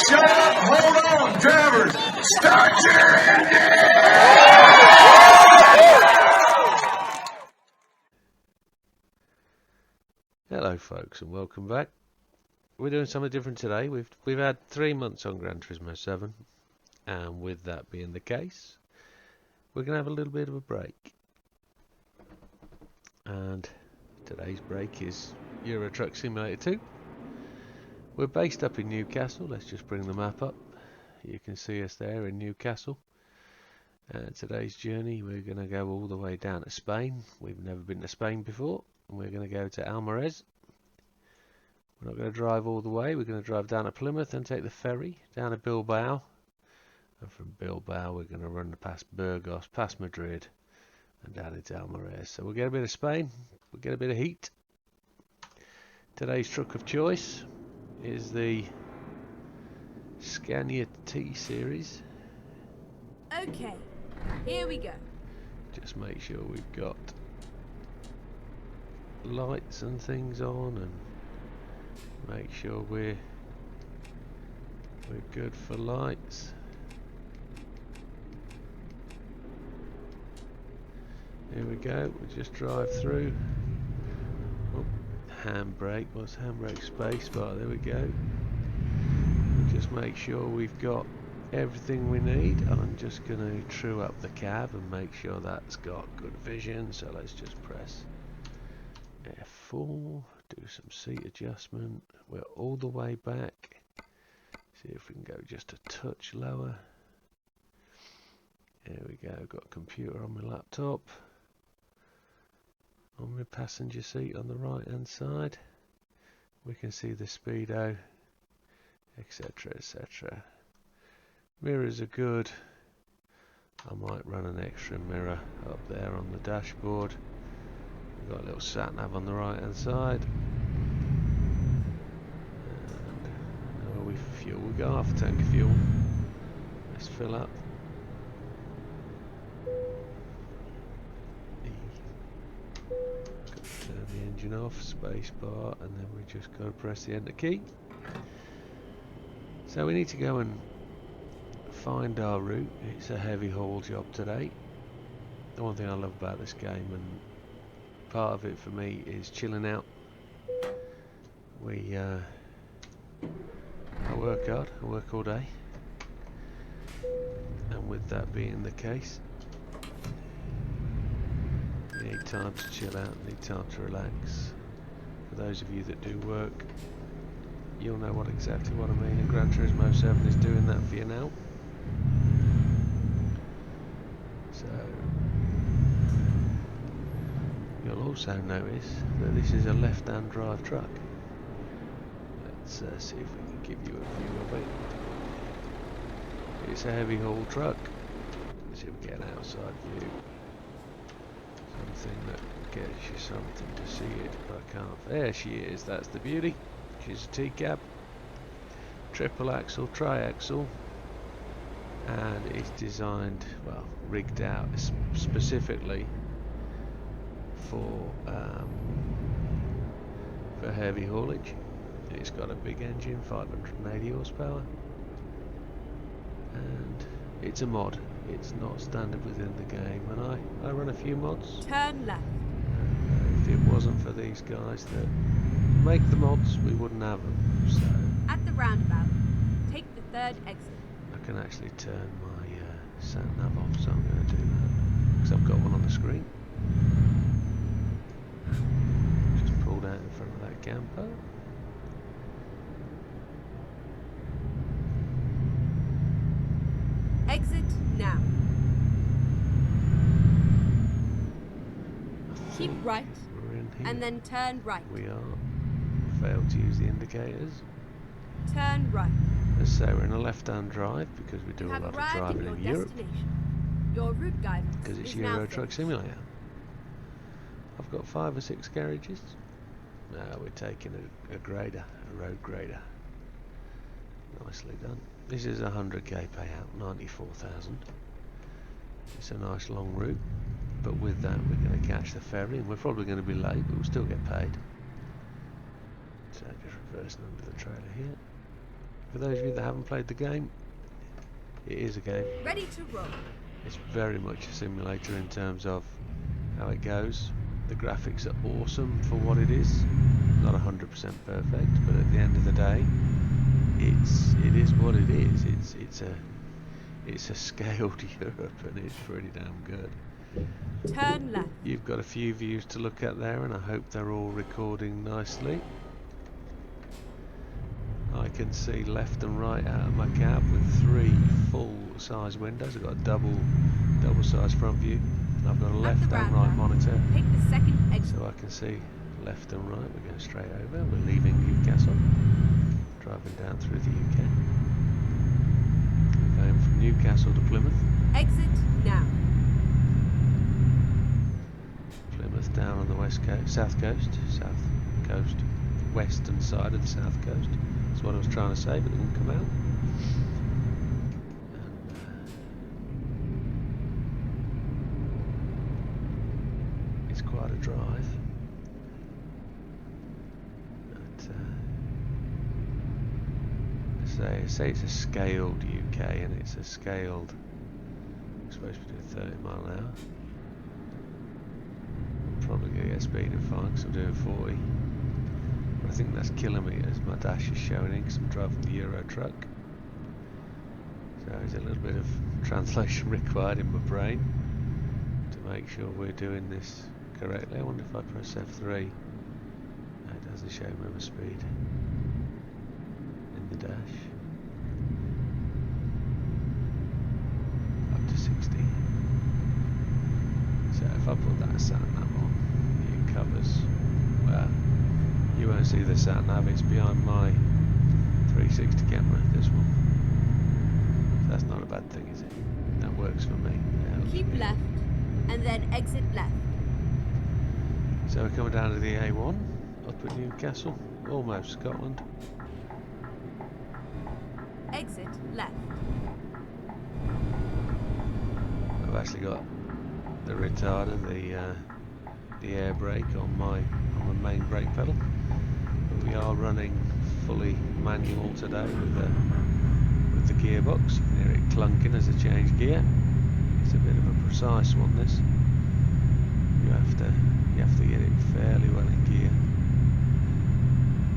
Shut up! Hold on, drivers! Start your engine! Hello folks and welcome back. We're doing something different today. We've had 3 months on Gran Turismo 7, and with that being the case, we're going to have a little bit of a break. And today's break is Euro Truck Simulator 2. We're based up in Newcastle. Let's just bring the map up. You can see us there in Newcastle. And today's journey, we're going to go all the way down to Spain. We've never been to Spain before. And we're going to go to Almarez. We're not going to drive all the way. We're going to drive down to Plymouth and take the ferry down to Bilbao. And from Bilbao, we're going to run past Burgos, past Madrid, and down into Almarez. So we'll get a bit of Spain. We'll get a bit of heat. Today's truck of choice is the Scania T series. Okay, here we go. Just make sure we've got lights and things on, and make sure we're good for lights. Here we go. We just drive through. Oh, handbrake. What's handbrake? Space bar. There we go. Just make sure we've got everything we need. I'm just going to true up the cab and make sure that's got good vision. So let's just press F4. Do some seat adjustment. We're all the way back. See if we can go just a touch lower. There we go. Got a computer on my laptop. On my passenger seat on the right hand side, we can see the speedo, etc, etc. Mirrors are good. I might run an extra mirror up there on the dashboard. We've got a little sat nav on the right hand side. And where we for fuel? We'll go half a tank of fuel. Let's fill up. Turn the engine off, space bar, and then we just got to press the enter key. So we need to go and find our route. It's a heavy haul job today. The one thing I love about this game, and part of it for me, is chilling out. I work hard, I work all day, and with that being the case, you need time to chill out, need time to relax. For those of you that do work, you'll know exactly what I mean, and Gran Turismo 7 is doing that for you now. So you'll also notice that this is a left-hand drive truck. Let's see if we can give you a view of it. It's a heavy haul truck. Let's see if we get an outside view. Something that gets you something to see it, but I can't. There she is, that's the beauty. She's a T-cab, triple axle, triaxle, and it's designed, well, rigged out specifically for heavy haulage. It's got a big engine, 580 horsepower, and it's a mod. It's not standard within the game, and I run a few mods. Turn left. If it wasn't for these guys that make the mods, we wouldn't have them. So At the roundabout, take the third exit. I can actually turn my sat nav off, so I'm going to do that because I've got one on the screen. Just pulled out in front of that camper. Exit now. Keep right, We're in here. and then turn right. We are. Failed to use the indicators. Turn right. Let's say we're in a left-hand drive because we do You a have lot of arrived at driving your in Europe. destination. Your route guidance Because it's is now Euro Truck finished. Simulator. I've got 5 or 6 garages. Now we're taking a grader, a road grader. Nicely done. This is a 100k payout, 94,000. It's a nice long route, but with that we're going to catch the ferry, and we're probably going to be late, but we'll still get paid. So just reversing under the trailer here. For those of you that haven't played the game, it is a game. Ready to roll. It's very much a simulator in terms of how it goes. The graphics are awesome for what it is. Not 100% perfect, but at the end of the day, it is what it is. It's a scaled Europe, and it's pretty damn good. Turn left. You've got a few views to look at there, and I hope they're all recording nicely. I can see left and right out of my cab with 3 full-size windows. I've got a double-size front view. I've got a left and right monitor, Take the second exit. so I can see left and right. We're going straight over. We're leaving Newcastle, driving down through the UK. We're going from Newcastle to Plymouth. Exit now. Plymouth down on the south coast, western side of the south coast. That's what I was trying to say, but it didn't come out. And, it's quite a drive. But, say it's a scaled UK, and it's a scaled. We're supposed to be doing 30 mile an hour. Probably going to get speeding fine because I'm doing 40. But I think that's kilometres my dash is showing in because I'm driving the Euro truck. So there's a little bit of translation required in my brain to make sure we're doing this correctly. I wonder if I press F3, it doesn't show me my speed in the dash. Up to 60. So if I put that sat nav on, it covers, well, you won't see the sat nav, it's behind my 360 camera, this one. So that's not a bad thing, is it? That works for me. Yeah, Keep left and then exit left. so we're coming down to the A1, up at Newcastle, almost Scotland. Exit left. I've actually got the retarder, the air brake on the main brake pedal. But we are running fully manual today with the gearbox. You can hear it clunking as I change gear. It's a bit of a precise one, this. You have to get it fairly well in gear.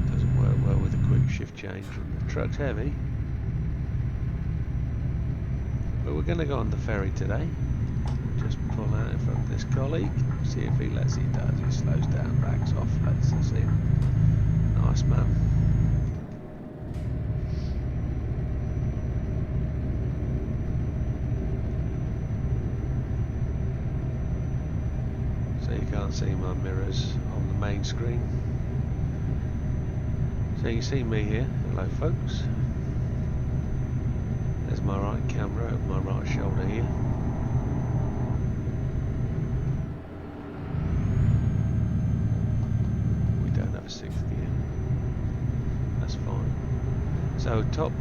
It doesn't work well with a quick shift change, and the truck's heavy. But we're going to go on the ferry today. Just pull out in front of this colleague, see if he lets it does. He slows down, backs off, lets us in. Nice man. So you can't see my mirrors on the main screen. So you can see me here. Hello folks. There's my right camera over my right shoulder here. Sixth gear. That's fine. So top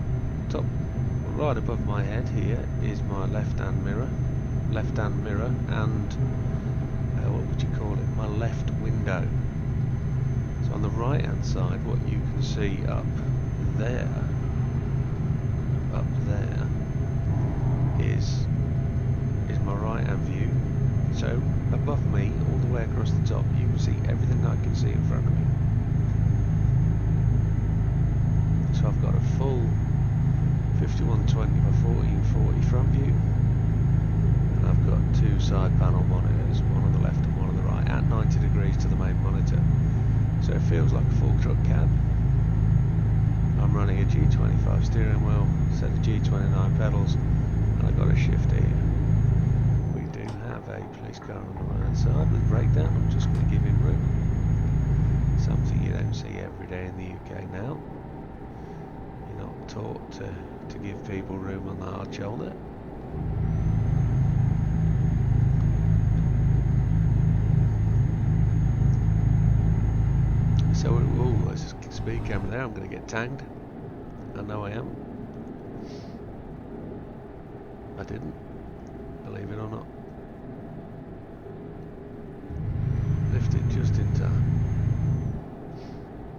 right above my head here is my left-hand mirror, and what would you call it? My left window. So on the right-hand side, what you can see up there is my right-hand view. So above me, all the way across the top, you can see everything I can see in front of me. So I've got a full 5120 by 1440 front view, and I've got 2 side panel monitors, one on the left and one on the right, at 90 degrees to the main monitor. So it feels like a full truck cab. I'm running a G25 steering wheel, set of G29 pedals, and I've got a shift here. We do have a police car on the right hand side with breakdown. I'm just going to give him room. Something you don't see every day in the UK now. Not taught to give people room on the hard shoulder. So, there's a speed camera there. I'm going to get tagged. I know I am. I didn't, believe it or not. Lifted just in time.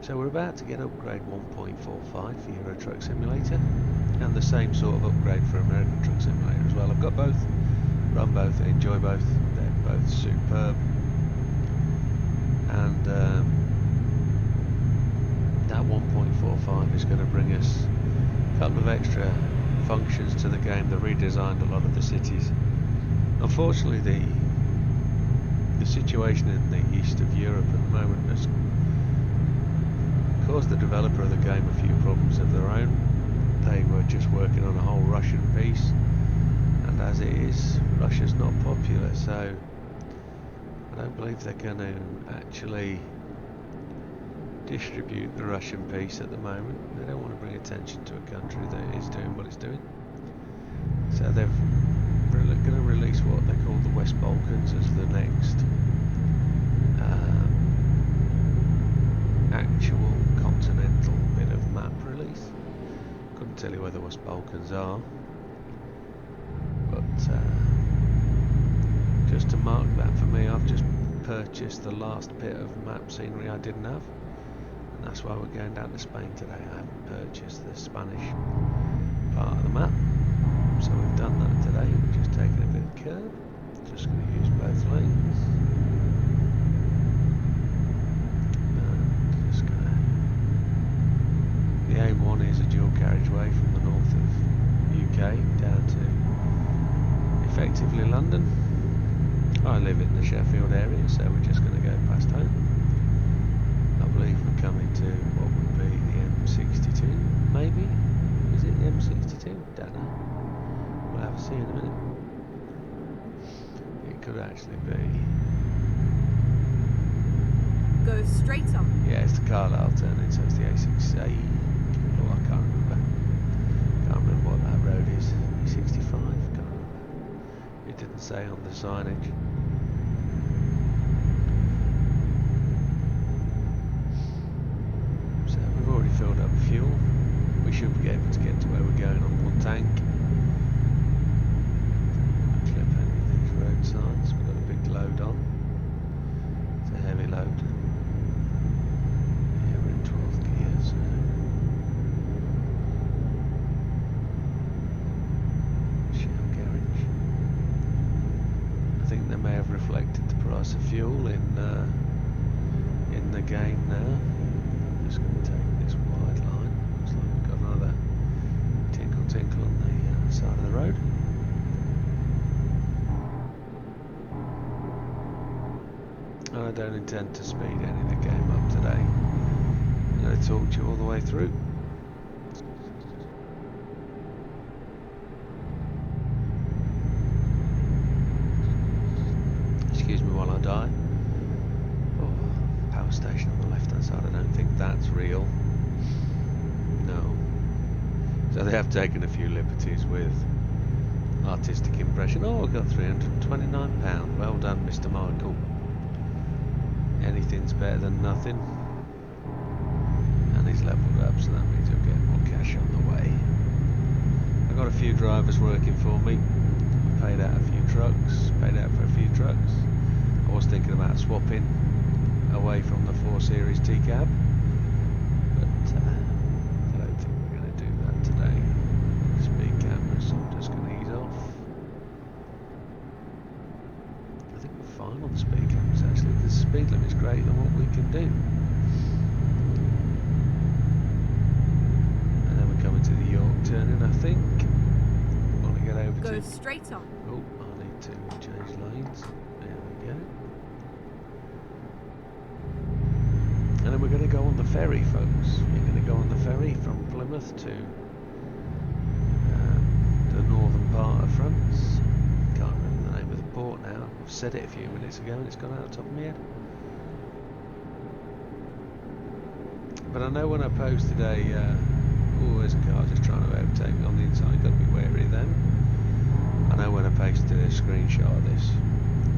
So we're about to get upgrade 1.45 for Euro Truck Simulator, and the same sort of upgrade for American Truck Simulator as well. I've got both, run both, enjoy both, they're both superb. And that 1.45 is going to bring us a couple of extra functions to the game. They redesigned a lot of the cities. Unfortunately, the situation in the east of Europe at the moment has caused the developer of the game a few problems of their own. They were just working on a whole Russian piece, and as it is, Russia's not popular, so I don't believe they're going to actually distribute the Russian piece at the moment. They don't want to bring attention to a country that is doing what it's doing. So they're going to release what they call the West Balkans as the next actual continental bit of map release. Couldn't tell you where the West Balkans are, but just to mark that for me, I've just purchased the last bit of map scenery I didn't have, and that's why we're going down to Spain today. I haven't purchased the Spanish part of the map, so we've done that today. We're just taking a bit of curb, just going to use both lanes. The A1 is a dual carriageway from the north of UK down to effectively London. I live in the Sheffield area, so we're just going to go past home. I believe we're coming to what would be the M62, maybe? Is it the M62? Don't know. We'll have to see in a minute. It could actually be. Go straight on. Yeah, it's the Carlisle turning, so it's the A6A. Oh, I can't remember. Can't remember what that road is. E65? Can't remember. It didn't say on the signage. So we've already filled up fuel. We should be able to get to where we're going on one tank. Clip any of these road signs. We've got a big load on. It's a heavy load. Yeah, we're in 12th gear, so. Shell garage. I think they may have reflected the price of fuel in the game now. I'm just going to take this wide line. Looks like we've got another tinkle on the side of the road. I don't intend to speed any of the game up today. I'm going to talk to you all the way through. Excuse me while I die. Oh, power station on the left hand side. I don't think that's real. No. So they have taken a few liberties with artistic impression. Oh, I got £329. Well done, Mr. Michael. Anything's better than nothing. And he's levelled up, so that means he'll get more cash on the way. I've got a few drivers working for me. Paid out a few trucks. Paid out for a few trucks. I was thinking about swapping away from the 4 Series T-Cab, but I don't think we're going to do that today. Speed cameras, so I'm just going to ease off. I think we're fine on the speed cameras actually, because the speed limit's greater than what we can do. And then we're coming to the York turning, I think. I want to get over Go to. straight on. Oh, I need to change lanes. There we go. And then we're going to go on the ferry, folks. We're going to go on the ferry from Plymouth to the northern part of France. Can't remember the name of the port now. I've said it a few minutes ago and it's gone out of the top of my head. But I know when I posted oh, there's a car just trying to overtake me on the inside. Got to be wary of them. I know when I posted a screenshot of this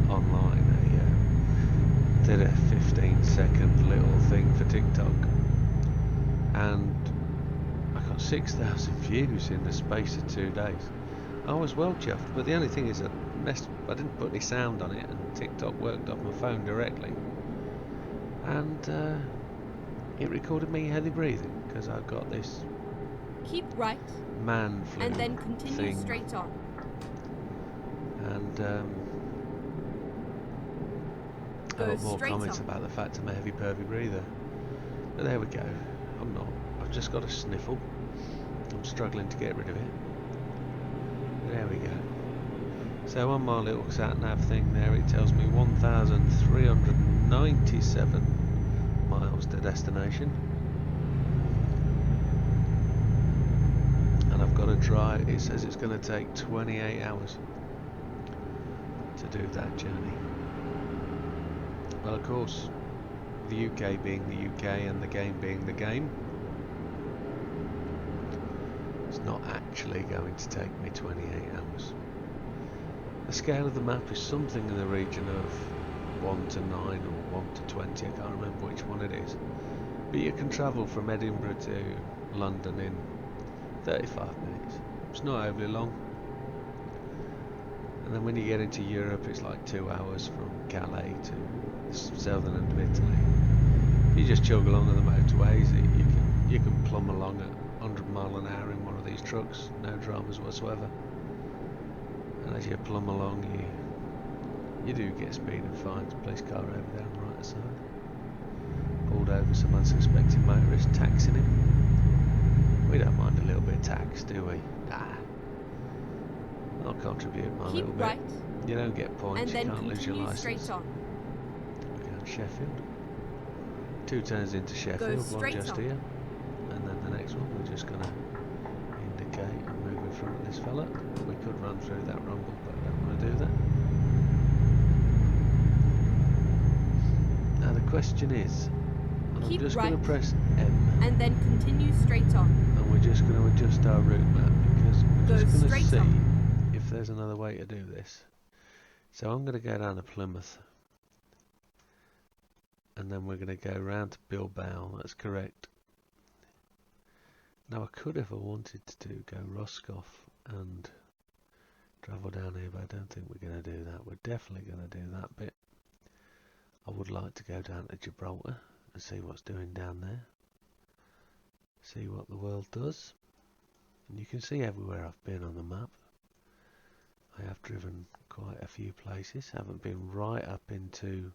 online, I did a 15-second little thing for TikTok, and I got 6,000 views in the space of 2 days. I was well chuffed, but the only thing is I didn't put any sound on it, and TikTok worked off my phone directly, and it recorded me heavy breathing because I've got this Keep right man flu and then continue thing, straight on. and I Go got more straight comments on. about the fact I'm a heavy pervy breather. But there we go. I'm not. I've just got a sniffle. I'm struggling to get rid of it. There we go. So on my little sat nav thing there, it tells me 1,397 miles to destination, and I've got to drive. It says it's going to take 28 hours to do that journey. Well, of course, the UK being the UK and the game being the game, it's not actually going to take me 28 hours. The scale of the map is something in the region of 1 to 9 or 1 to 20, I can't remember which one it is. But you can travel from Edinburgh to London in 35 minutes. It's not overly long. And then when you get into Europe, it's like 2 hours from Calais to the southern end of Italy. You just chug along on the motorways. You can plumb along at 100 mile an hour in one of these trucks, no dramas whatsoever. And as you plumb along, you do get speeding fines. Police car over there on the right side. Pulled over some unsuspecting motorist, taxing him. We don't mind a little bit of tax, do we? Nah. I'll contribute my Keep little bit. right You don't get points, and you then can't lose your continue licence. straight on. We're going to Sheffield. 2 turns into Sheffield, one straight just on. here. And then the next one, we're just going to indicate and move in front of this fella. We could run through that rumble, but I don't want to do that. Now the question is, and I'm Keep just going right to press M, and then continue straight on. and we're just going to adjust our route map because we're Go just going to straight see on. if there's another way to do this. So I'm going to go down to Plymouth, and then we're going to go round to Bilbao. That's correct. Now I could, if I wanted to, go Roscoff and travel down here, but I don't think we're going to do that. We're definitely going to do that bit. I would like to go down to Gibraltar and see what's doing down there. See what the world does. And you can see everywhere I've been on the map. I have driven quite a few places. Haven't been right up into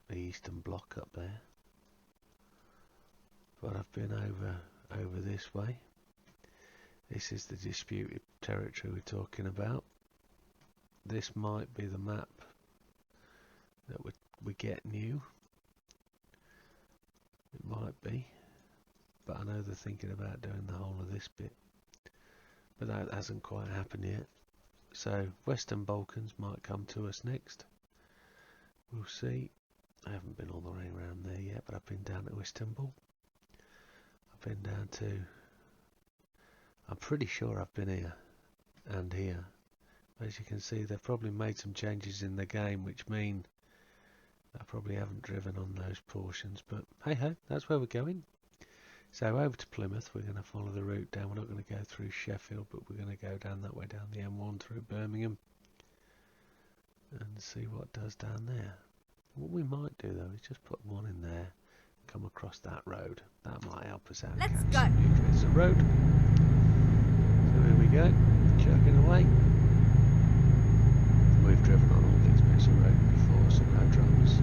the Eastern Bloc up there. But I've been over this way. This is the disputed territory we're talking about. This might be the map that we get new. It might be, but I know they're thinking about doing the whole of this bit, but that hasn't quite happened yet. So Western Balkans might come to us next. We'll see. I haven't been all the way around there yet, but I've been down to Istanbul. I've been down to, I'm pretty sure I've been here and here. As you can see, they've probably made some changes in the game which mean I probably haven't driven on those portions, but hey ho, that's where we're going. So over to Plymouth, we're going to follow the route down. We're not going to go through Sheffield, but we're going to go down that way, down the M1 through Birmingham, and see what does down there. What we might do though is just put one in there, come across that road. That might help us out. Let's catch go. some new bits of road. So here we go, chugging away. We've driven on all these bits of road before, so no dramas.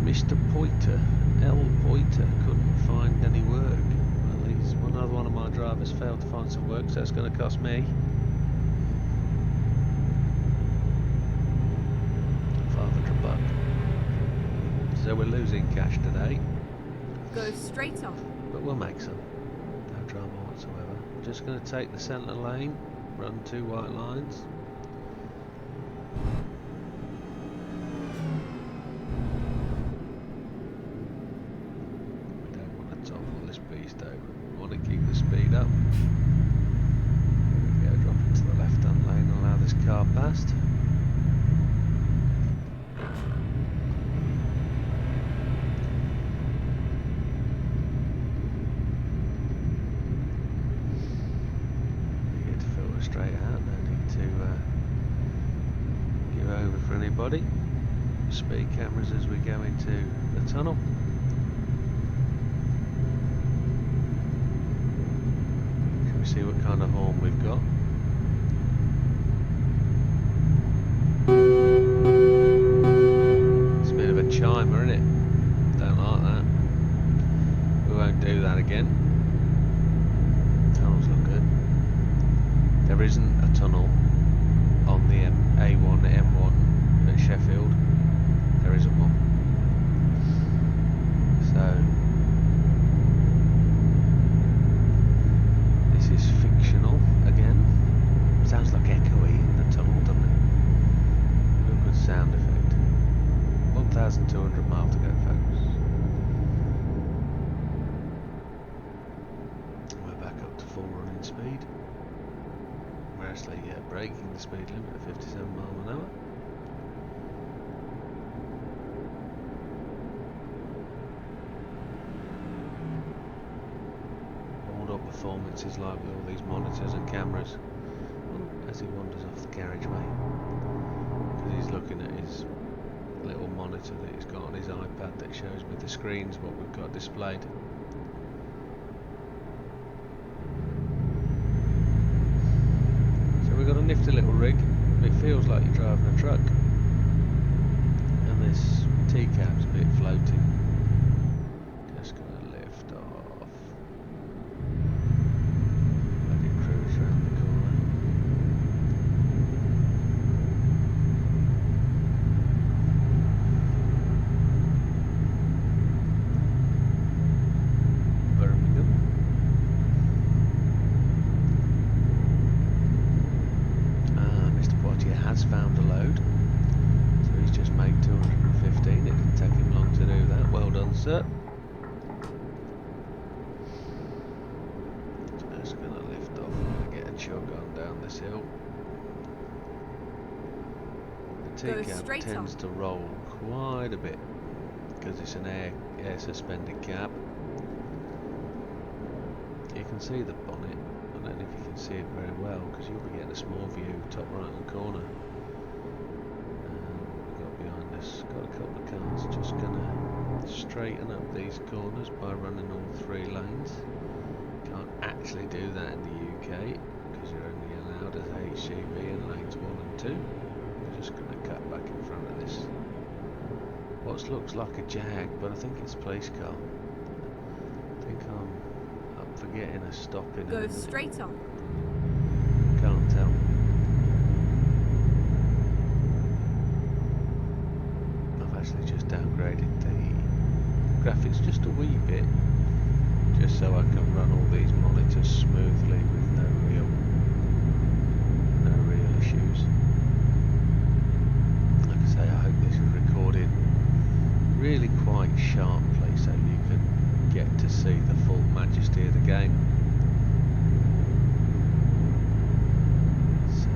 Mr. Poiter, L. Poiter, couldn't find any work. Well, another one of my drivers failed to find some work, so it's going to cost me £500. So we're losing cash today, Go straight on. but we'll make some. No drama whatsoever. Just going to take the centre lane, run 2 white lines. We don't want to topple this beast over. We want to keep the speed up. There we go, drop into the left hand lane and allow this car past. Straight out, no need to give over for anybody. speed cameras as we go into the tunnel. Can we see what kind of horn we've got? It's a bit of a chimer, isn't it? Don't like that. We won't do that again. Tunnels look good. There isn't a tunnel on the A1, M1 at Sheffield. There isn't one. So this is fictional again. Sounds like echoey in the tunnel, doesn't it? Real good sound effect. 1,200 miles to go, folks. We're back up to full running speed. We're actually breaking the speed limit at 57 miles an hour. Performance is like with all these monitors and cameras. As he wanders off the carriageway, because he's looking at his little monitor that he's got on his iPad that shows me the screens what we've got displayed. So we've got a nifty little rig. It feels like you're driving a truck, and this T-cab's a bit floating. Just gonna lift off. Around the corner. Birmingham. Mr. Poitier has found a load, so he's just made 215. It didn't take him long to do that. Well done, sir. Just gonna lift off and get a chug on down this hill. The T-cab tends to roll quite a bit because it's an air suspended cab. You can see the bonnet. I don't know if you can see it very well because you'll be getting a small view top right hand corner. We've got behind us, got a couple of cars. Just gonna straighten up these corners by running all 3 lanes. Can't actually do that in the UK because you're only allowed as HGV in lanes 1 and 2. We're just going to cut back in front of this. What looks like a Jag, but I think it's a police car. I think I'm forgetting a stop in. Go straight on. Can't tell. I've actually just downgraded the graphics just a wee bit, just so I can run all these monitors smoothly with no real issues. Like I say, I hope this is recorded really quite sharply so you can get to see the full majesty of the game. So,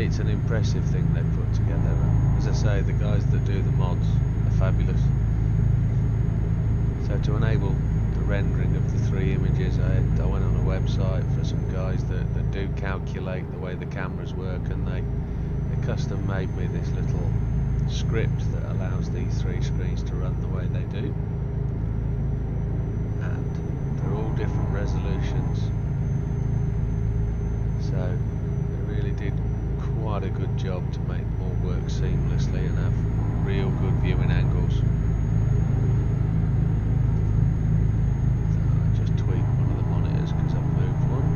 it's an impressive thing they've put together. As I say, the guys that do the mods are fabulous. So to enable the rendering of the 3 images, I went on a website for some guys that do calculate the way the cameras work, and they custom made me this little script that allows these 3 screens to run the way they do, and they're all different resolutions, so they really did quite a good job to make them all work seamlessly and have real good viewing angles. Because I've moved one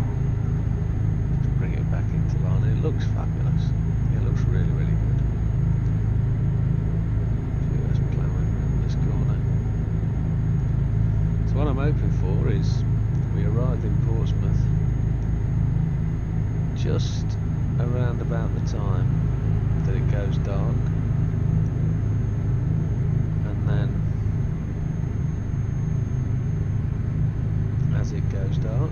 to bring it back into line. It looks fabulous. It looks really, really good. See us ploughing around this corner. So what I'm hoping for is we arrive in Portsmouth just around about the time that it goes dark, and then as it goes dark,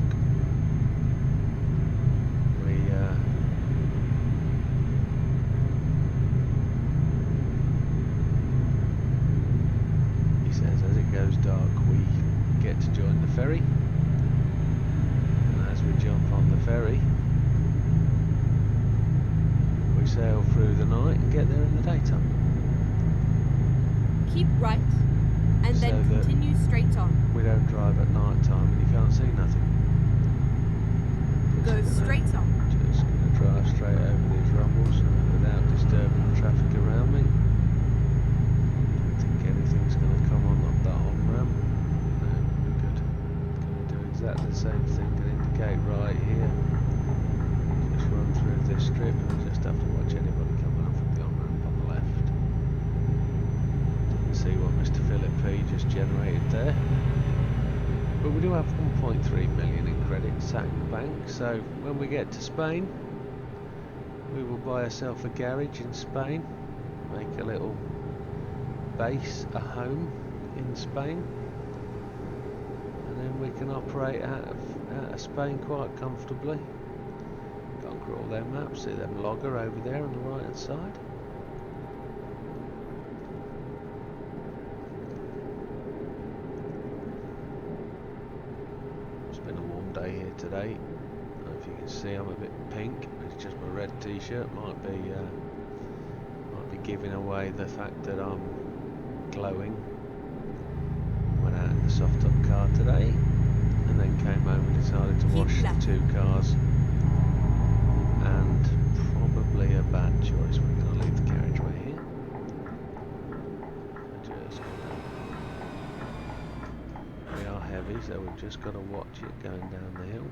he says as it goes dark we get to join the ferry, and as we jump on the ferry we sail through the night and get there in the daytime. Keep right, and So then that- continue straight on. We don't drive at night time and you can't see nothing. Go straight on. Just gonna drive straight over these rumbles without disturbing the traffic around me. Don't think anything's gonna come on up that on-ramp. No, we're good. Gonna do exactly the same thing, gonna indicate right here. Just run through this strip and we just have to watch anybody coming up from the on-ramp on the left. Didn't see what Mr. Philip P just generated there. But we do have 1.3 million in credit sat in the bank, so when we get to Spain we will buy ourselves a garage in Spain, make a little base, a home in Spain, and then we can operate out of Spain quite comfortably. Gone through all their maps, see them logger over there on the right hand side. It's been a warm day here today. I don't know if you can see I'm a bit pink. It's just my red t-shirt. Might be giving away the fact that I'm glowing. Went out in the soft top car today and then came home and decided to wash the two cars, and probably a bad choice. We're going to leave the carriageway here. We are heavy, so we've just got to watch it going down the hill.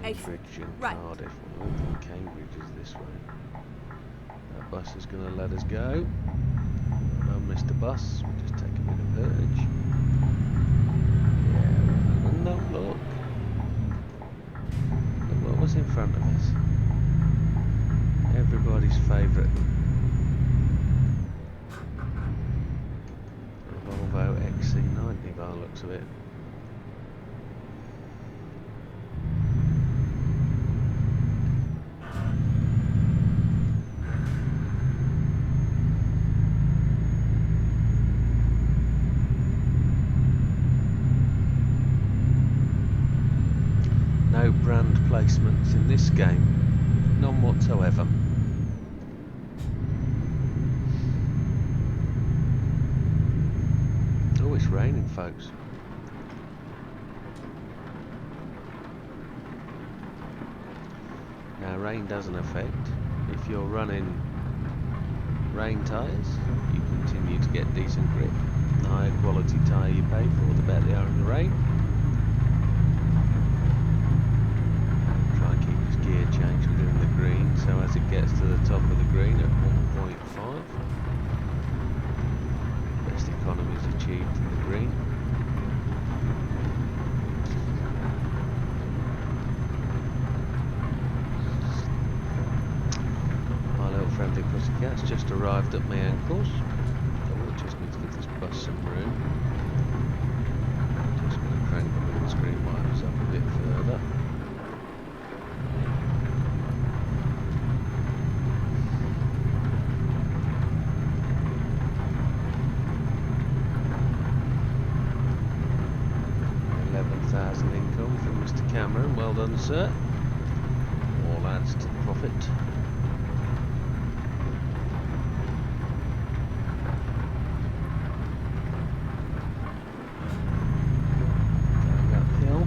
Cambridge and Cardiff. Well, I don't think Cambridge is this way. That bus is going to let us go. Well done, Mr. Bus. We'll just take a bit of purge. Yeah, no, look. Look what was in front of us. Everybody's favourite Volvo XC90 by the looks of it. No brand placements in this game, none whatsoever. Oh, it's raining, folks. Now, rain doesn't affect. If you're running rain tyres, you continue to get decent grip. The higher quality tyre you pay for, the better they are in the rain. Try and keep his gear change within the green, so as it gets to the top of the green at 1.5, best economy is achieved in the green. My little friendly pussycat's just arrived at my ankles, so we'll just need to give this bus some room. Just going to crank the windscreen wipers up a bit further. Income from Mr. Cameron, well done, sir. All adds to the profit. Going uphill.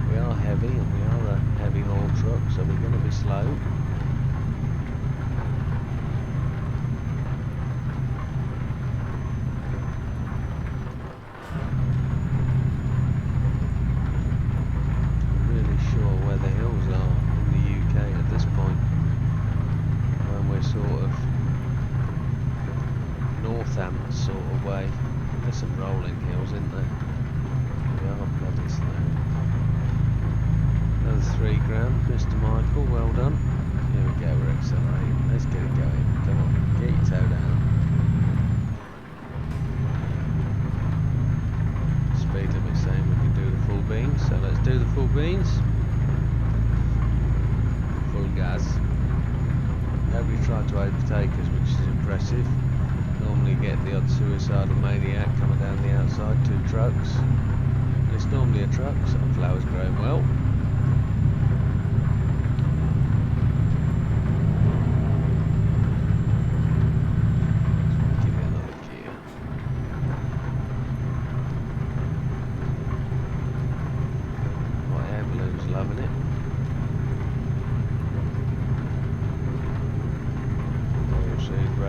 We are heavy and we are a heavy haul truck, so we're going to be slow. Sort of way. There's some rolling hills, isn't there? We are bloody slow. Another 3 grand, Mr. Michael, well done. Here we go, we're accelerating. Let's get it going. Come on, get your toe down. Speed limit saying we can do the full beans, so let's do the full beans. Full gas. Nobody tried to overtake us, which is impressive. Normally get the odd suicidal maniac coming down the outside, 2 trucks. And it's normally a truck, sunflowers growing well.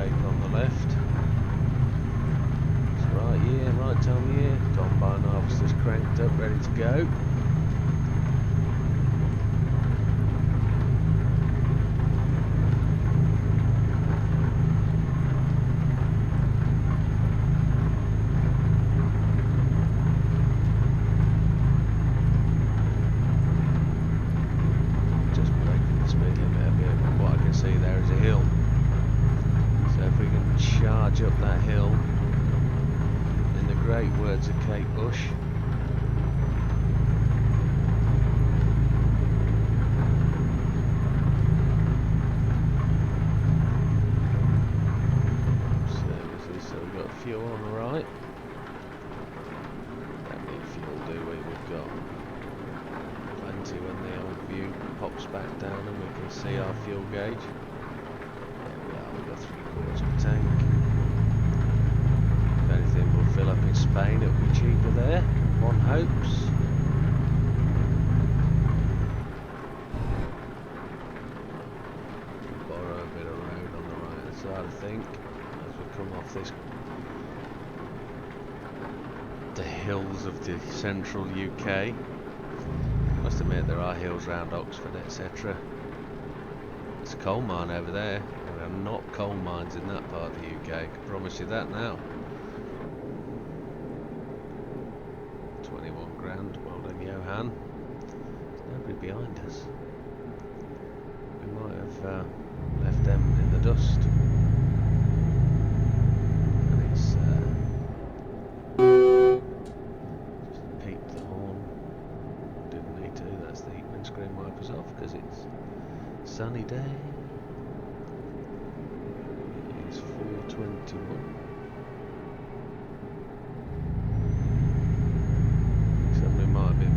brake on the left. It's right year, right time of year. Combine harvester's cranked up, ready to go. Up that hill, in the great words of Kate Bush, services, so we've got fuel on the right. Don't need fuel, do we? We've got plenty when the old view pops back down and we can see our fuel gauge. There we are, we've got 3/4 of a tank. Anything will fill up in Spain, it'll be cheaper there, one hopes. Borrow a bit of road on the right hand side, I think, as we come off the hills of the central UK. Must admit there are hills around Oxford, etc. There's a coal mine over there. There are not coal mines in that part of the UK, I can promise you that now. 21 grand, well done Johan. There's nobody behind us. We might have left them in the dust. And it's just peeped the horn. Didn't need to, that's the windscreen wipers off because it's sunny day. It's 4:21.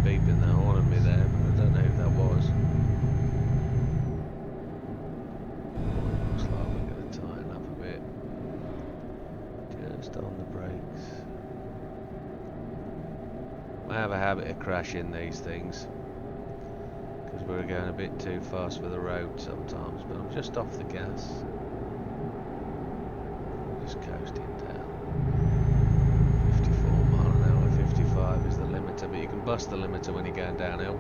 Beeping that horn at me there, but I don't know who that was. Looks like we're going to tighten up a bit. Just on the brakes. I have a habit of crashing these things because we're going a bit too fast for the road sometimes, but I'm just off the gas. I'm just coasting down. 54 mile an hour, 55 is the limiter, but you can bust the limiter when you're going downhill.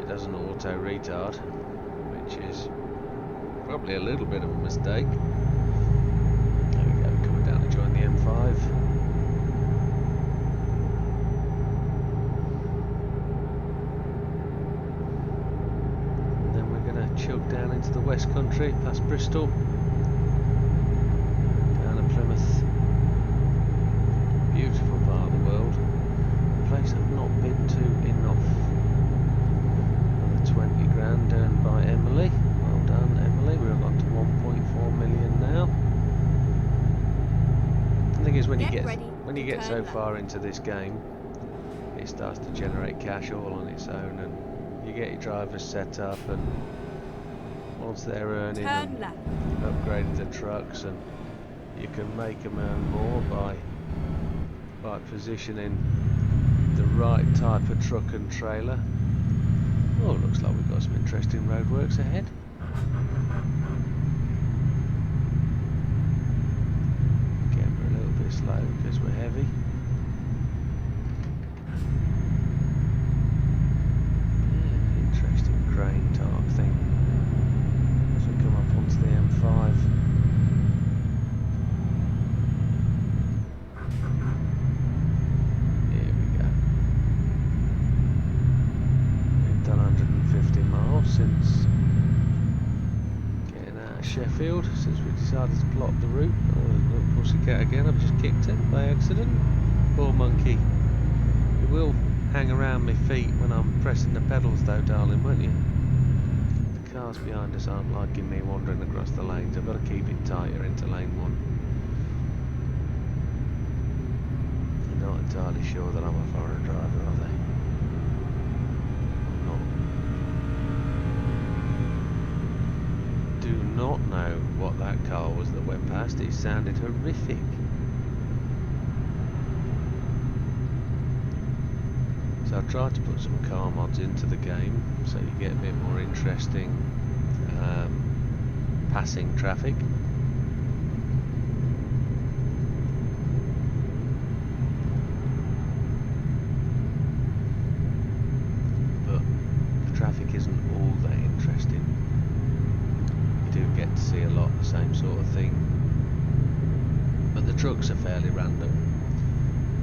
It doesn't auto retard, which is probably a little bit of a mistake. There we go, coming down to join the M5. And then we're going to chug down into the West Country, past Bristol, down to Plymouth. Beautiful part of the world. A place I've not been to enough. Another 20 grand earned by Emily. Well done, Emily. We're on to 1.4 million now. The thing is, when you get so far into this game, it starts to generate cash all on its own, and you get your drivers set up, and once they're earning and upgrading the trucks, and you can make them earn more by positioning the right type of truck and trailer. Oh, looks like we've got some interesting roadworks ahead. Again, we're a little bit slow because we're heavy. Yeah, interesting crane type thing as we come up onto the M5. Since getting out of Sheffield, since we decided to plot the route. Oh, look, pussycat again, I've just kicked it by accident. Poor monkey. You will hang around my feet when I'm pressing the pedals though, darling, won't you? The cars behind us aren't liking me wandering across the lanes. I've got to keep it tighter into lane 1. I'm not entirely sure that I'm a foreign driver, are they? Do not know what that car was that went past. It sounded horrific. So I've tried to put some car mods into the game so you get a bit more interesting passing traffic. see a lot of the same sort of thing. But the trucks are fairly random.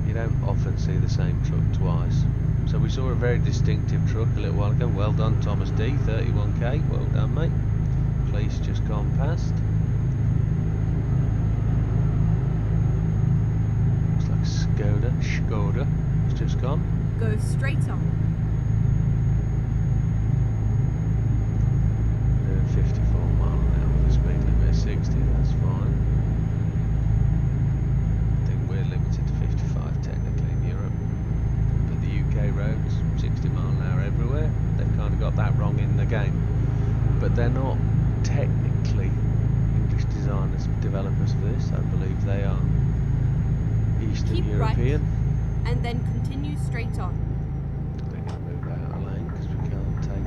You don't often see the same truck twice. So we saw a very distinctive truck a little while ago. Well done, Thomas D, 31k. Well done, mate. Police just gone past. Looks like Skoda. It's just gone. Go straight on. Doing 54 mile an hour with a speed limit of 60. That's fine. I think we're limited to 55 technically in Europe. But the UK roads, 60 mile an hour everywhere. They've kind of got that wrong in the game. But they're not technically English designers, developers for this. I believe they are Eastern Keep European. right, and then continue straight on. We're going to move out of lane because we can't take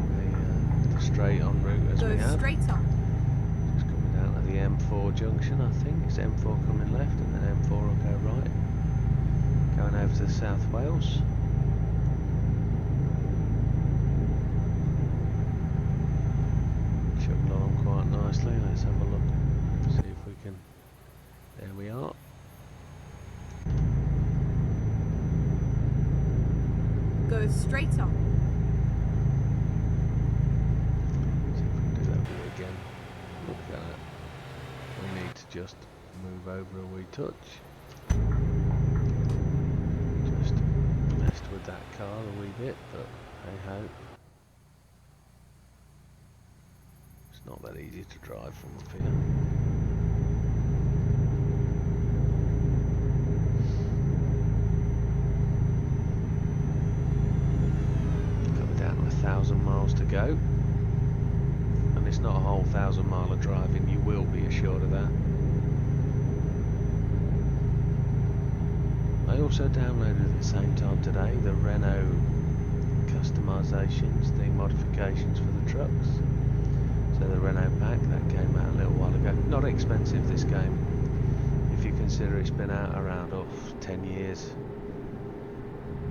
the straight on route as Go we have. straight on. Just coming down to the M4 junction, I think. It's M4 coming left and then M4 will go right. Going over to South Wales. Chugging along quite nicely. Let's have a look. See if we can. There we are. Go straight on. See if we can do that bit again. Look at that. We need to just move over a wee touch. Just messed with that car a wee bit, but hey ho. It's not that easy to drive from up here. Coming down to 1,000 miles to go. And it's not a whole 1,000 mile of driving, you will be assured of that. I also downloaded at the same time today the Renault customisations, the modifications for the trucks. So the Renault pack that came out a little while ago. Not expensive, this game, if you consider it's been out around 10 years,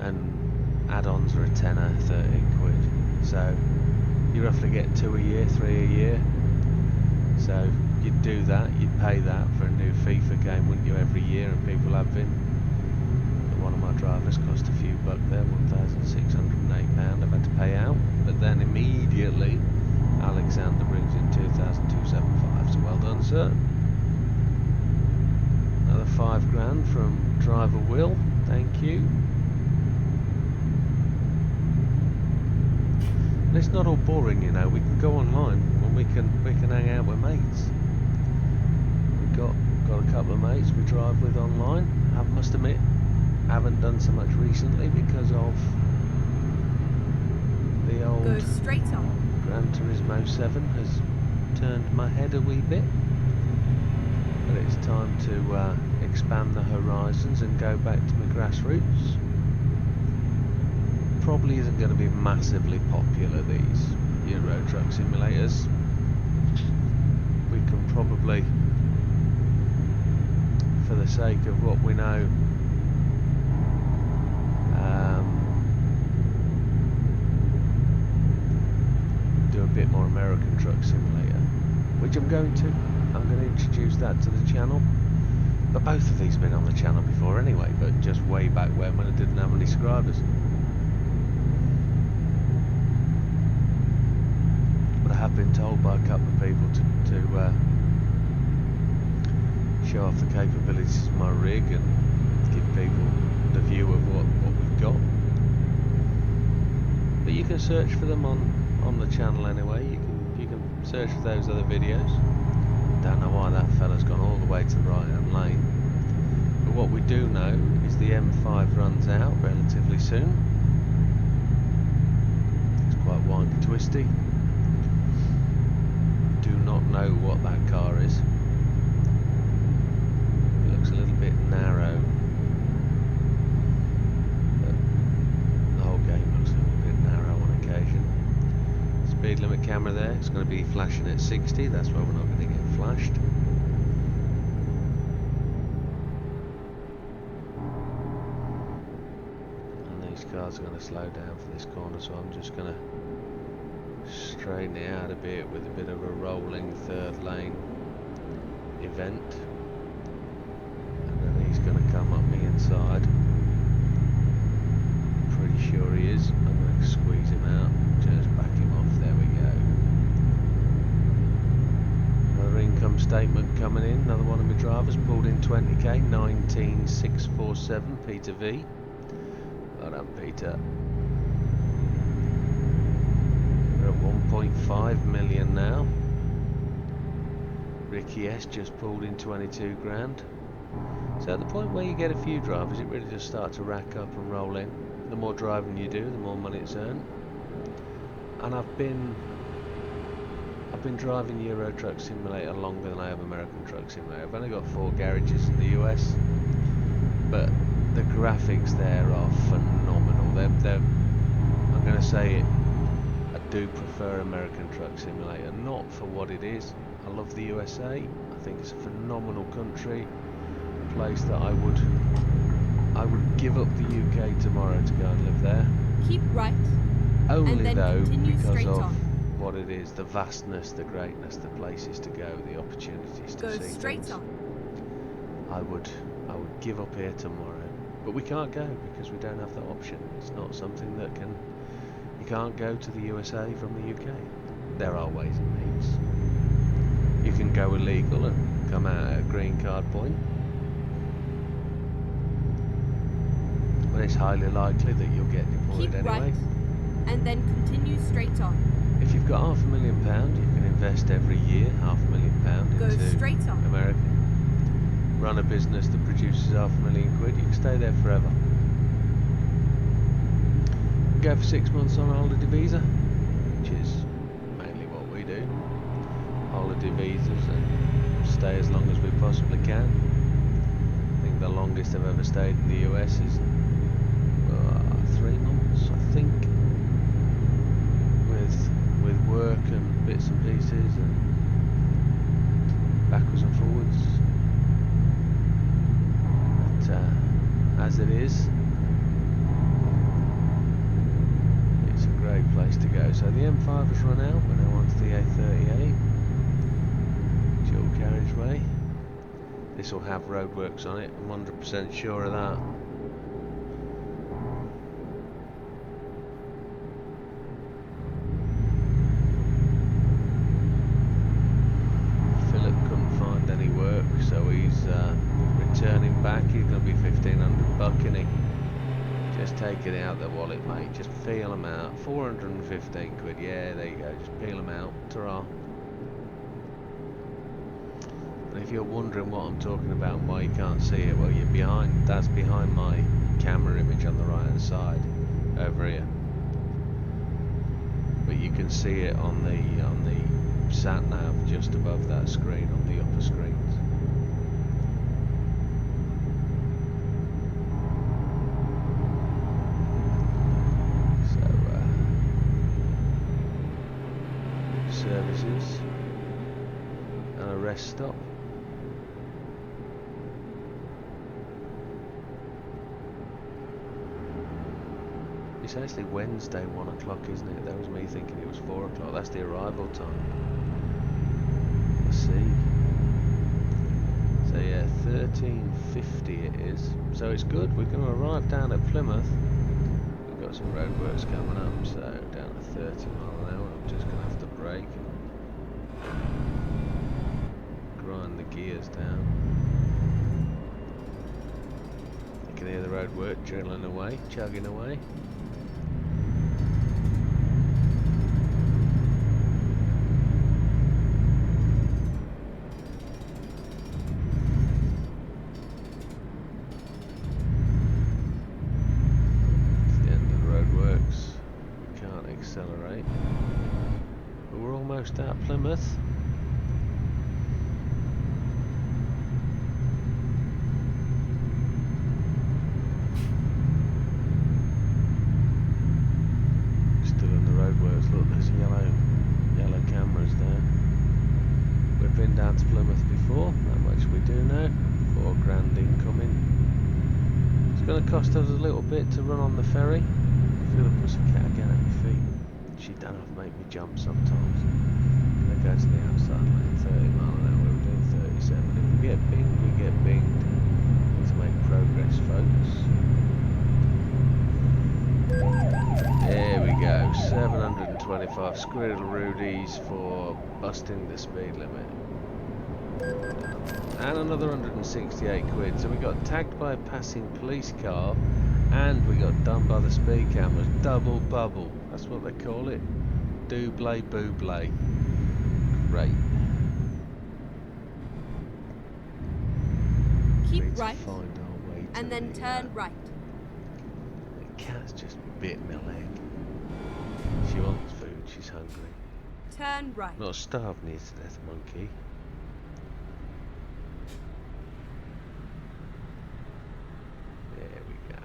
and add-ons are a tenner, 13 quid. So you roughly get 2 a year, 3 a year. So you'd do that, you'd pay that for a new FIFA game, wouldn't you, every year, and people have been. One of my drivers cost a few bucks there, £1,608 I've had to pay out, but then immediately Alexander brings in 2,275, so well done, sir. Another £5 from driver Will, thank you. And it's not all boring, you know. We can go online and we can hang out with mates. We've got a couple of mates we drive with online. I must admit, haven't done so much recently because of the old Go straight on. Gran Turismo 7 has turned my head a wee bit. But it's time to expand the horizons and go back to my grassroots. Probably isn't going to be massively popular, these Euro Truck Simulators. We can probably, for the sake of what we know, do a bit more American Truck Simulator, which I'm going to introduce that to the channel. But both of these have been on the channel before anyway, but just way back when I didn't have any subscribers. But I have been told by a couple of people to show off the capabilities of my rig and give people the view of what we've got. But you can search for them on the channel anyway. You can search for those other videos. Don't know why that fella's gone all the way to the right hand lane. But what we do know is the M5 runs out relatively soon. It's quite windy twisty. Do not know what that car is. It looks a little bit narrow. But the whole game looks a little bit narrow on occasion. Speed limit camera there, it's going to be flashing at 60, that's why we're not going to get flashed. And these cars are going to slow down for this corner, so I'm just going to straighten it out a bit with a bit of a rolling third lane. event, and then he's going to come up the inside. Pretty sure he is. I'm going to squeeze him out, just back him off. There we go. Another income statement coming in. Another one of my drivers pulled in 20k, 19,647. Peter V. Well done, Peter. We're at 1.5 million now. Ricky S just pulled in 22 grand. So at the point where you get a few drivers, it really just starts to rack up and roll in. The more driving you do, the more money it's earned. And I've been driving Euro Truck Simulator longer than I have American Truck Simulator. I've only got 4 garages in the US, but the graphics there are phenomenal. They're I'm going to say it, I do prefer American Truck Simulator, not for what it is. I love the USA. I think it's a phenomenal country, a place that I would give up the UK tomorrow to go and live there. Keep right. Only and then though continue because straight of on. what it is, the vastness, the greatness, the places to go, the opportunities to Go see straight things. on. I would give up here tomorrow, but we can't go because we don't have that option. It's not something that you can't go to the USA from the UK. There are ways and means. You can go illegal and come out at a green card point, but it's highly likely that you'll get deported Keep anyway. right. And then continue straight on. If you've got £500,000, you can invest every year £500,000 Go into straight on. America. Run a business that produces £500,000. You can stay there forever. Go for 6 months on a holiday visa, which is mainly what we do. Holiday visas and stay as long as we possibly can. I think the longest I've ever stayed in the US is 3 months, I think, with work and bits and pieces and backwards and forwards. But as it is, it's a great place to go. So the M5 has run out. We're now onto the A38 dual carriageway. This will have roadworks on it. I'm 100% sure of that. So he's returning back. He's going to be $1,500 isn't he? Just take it out the wallet, mate. Just peel them out. 415 quid. Yeah, there you go. Just peel them out. Ta-ra. And if you're wondering what I'm talking about and why you can't see it, well, you're behind. That's behind my camera image on the right hand side over here. But you can see it on the sat nav just above that screen on the upper screens. Services and a rest stop. It's actually Wednesday 1 o'clock, isn't it? That was me thinking it was 4 o'clock. That's the arrival time. Let's see. So yeah, 13:50 it is. So it's good. We're going to arrive down at Plymouth. We've got some roadworks coming up, so down at 30 mile an hour. I'm just going to have to brake and grind the gears down. You can hear the roadwork drilling away, chugging away. Accelerate, but we're almost at Plymouth. Still in the roadworks. Look, there's yellow cameras there. We've been down to Plymouth before. That much we do know. £4 incoming. It's going to cost us a little bit to run on the ferry. I feel the pussycat again at my feet. She don't have to make me jump sometimes. I'm going to go to the outside lane, 30 mile an hour, we're doing 37. 125 Squirrel Rudies for busting the speed limit. And another 168 quid. So we got tagged by a passing police car and we got done by the speed cameras. Double bubble. That's what they call it. Double bouble. Great. Keep Need to right find our way to and then the, turn right. The cat's just bit my leg. She wants food, she's hungry. Turn right. Not starved near to death, monkey. There we go.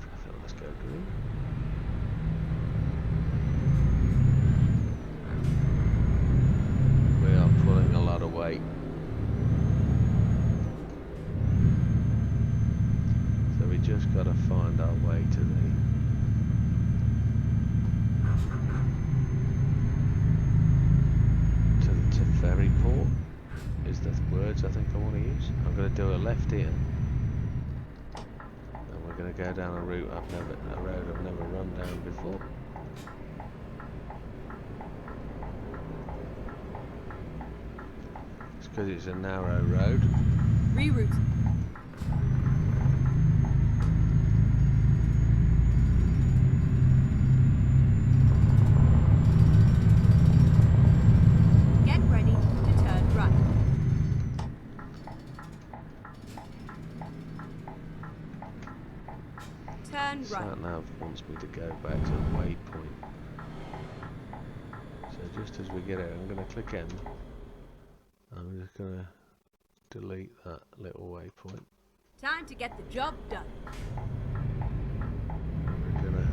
Traffic lights go green. We are pulling a lot of weight. So we just got to find our way to the ferry port. Is the words I think I want to use. I'm going to do a left here, and we're going to go down a road I've never run down before. It's because it's a narrow road. Reroute. Get ready to turn right. Turn right. Sat nav wants me to go back to the waypoint. So just as we get out, I'm going to click M. I'm just going to delete that little waypoint. Time to get the job done. We're going to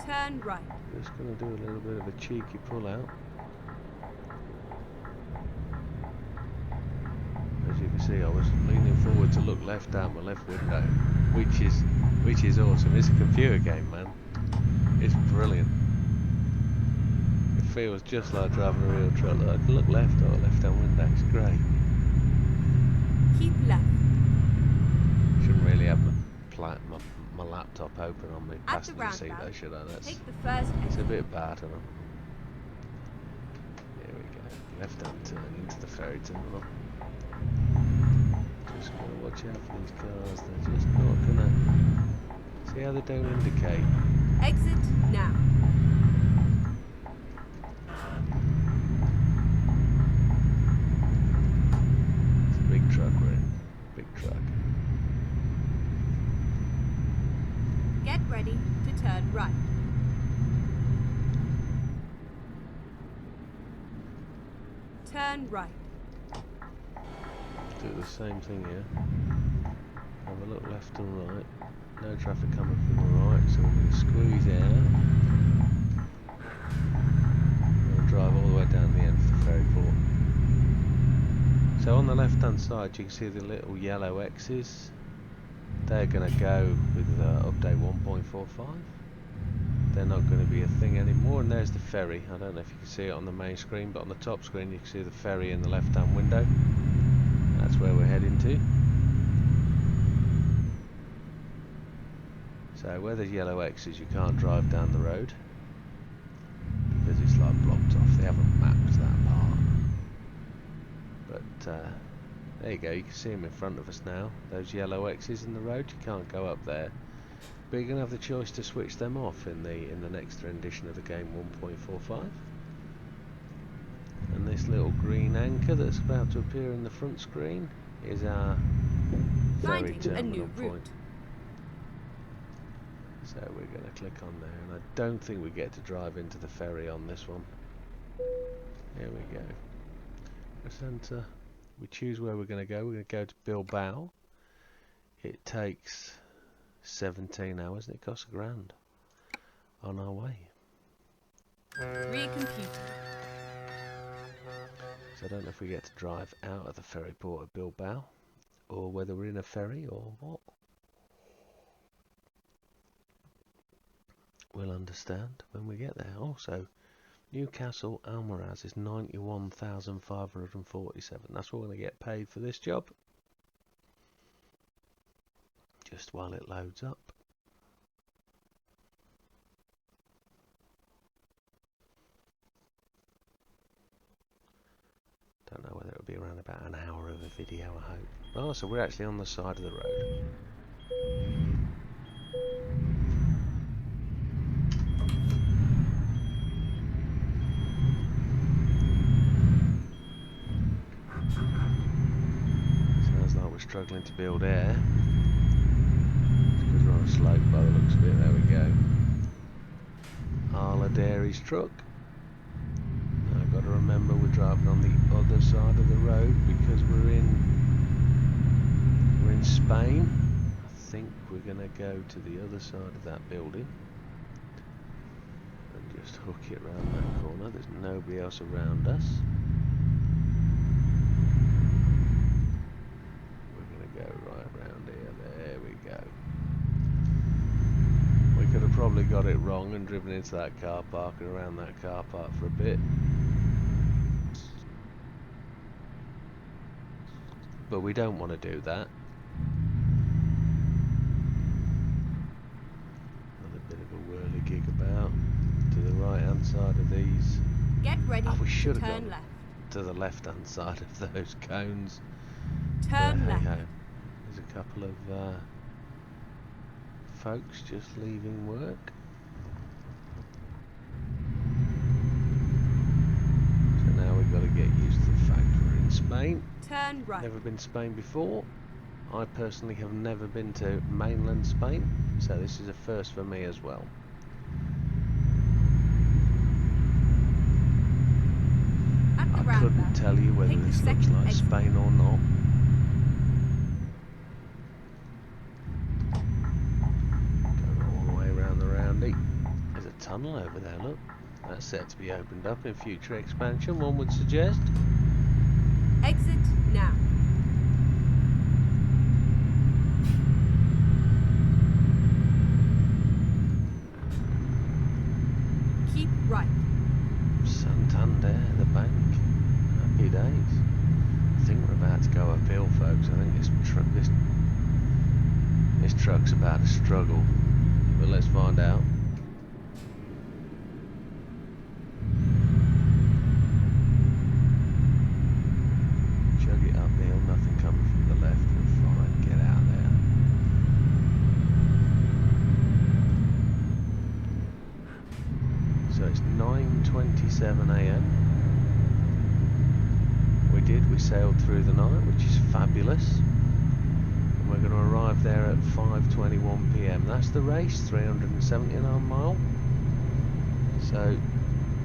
Turn right. just going to do a little bit of a cheeky pull out. As you can see, I was leaning forward to look left out my left window, which is awesome. It's a computer game, man. It's brilliant. It feels just like driving a real truck. I can look left or left-hand window. It's great. Keep left. Shouldn't really have my laptop open on my At the passenger seat, roundabout, though, should I? take the first It's a exit. bit bad, isn't it? Here we go. Left-hand turn into the ferry terminal. Just gotta watch out for these cars. They're just not gonna. See how they don't indicate. Exit now. It's a big truck, we're in. Big truck. Get ready to turn right. Turn right. Do the same thing here. Have a look left and right. No traffic coming from the right, so we're going to squeeze out. We'll drive all the way down the end of the ferry port. So on the left hand side you can see the little yellow X's. They're going to go with update 1.45. They're not going to be a thing anymore. And there's the ferry. I don't know if you can see it on the main screen, but on the top screen you can see the ferry in the left hand window. That's where we're heading to. So where there's yellow X's you can't drive down the road because it's like blocked off. They haven't mapped that part. But there you go, you can see them in front of us now. Those yellow X's in the road, you can't go up there. But you're going to have the choice to switch them off in the next rendition of the game 1.45. And this little green anchor that's about to appear in the front screen is our ferry Finding a new terminal route. point. So we're going to click on there, and I don't think we get to drive into the ferry on this one. Here we go. Let's enter. We choose where we're going to go. We're going to go to Bilbao. It takes 17 hours and it costs £1,000 on our way. Recomputing. So I don't know if we get to drive out of the ferry port of Bilbao or whether we're in a ferry or what. We'll understand when we get there. Also, Newcastle Almaraz is 91,547. That's what we're going to get paid for this job. just while it loads up. Don't know whether it'll be around about an hour of a video, I hope. Oh, so we're actually on the side of the road. Sounds like we're struggling to build air. It's because we're on a slope by the looks of it. There we go. Arla Dairy's truck. Now I've got to remember we're driving on the other side of the road because we're in Spain. I think we're going to go to the other side of that building and just hook it around that corner. There's nobody else around us. We're going to go right around here. There we go. We could have probably got it wrong and driven into that car park and around that car park for a bit. But we don't want to do that. Another bit of a whirly gig about to the right hand side of these. Get ready We should to have turn gone left. to the left hand side of those cones. Turn But left. hey-ho. There's a couple of folks just leaving work. So now we've got to get used to the fact we're in Spain. Turn right. Never been to Spain before. I personally have never been to mainland Spain, so this is a first for me as well. At the I couldn't roundabout, tell you whether take the this looks second like exit. Spain or not. Going all the way around the roundy. There's a tunnel over there, look. That's set to be opened up in future expansion, one would suggest. Exit now. Keep right. Santander, the bank. Happy days. I think we're about to go uphill, folks. I think this truck's about to struggle. But let's find out. Chug it uphill, nothing coming from the left. We're fine. Get out there. So it's 9:27 AM. We sailed through the night, which is fabulous. And we're going to arrive there at 5:21 PM. That's the race, 379 mile. So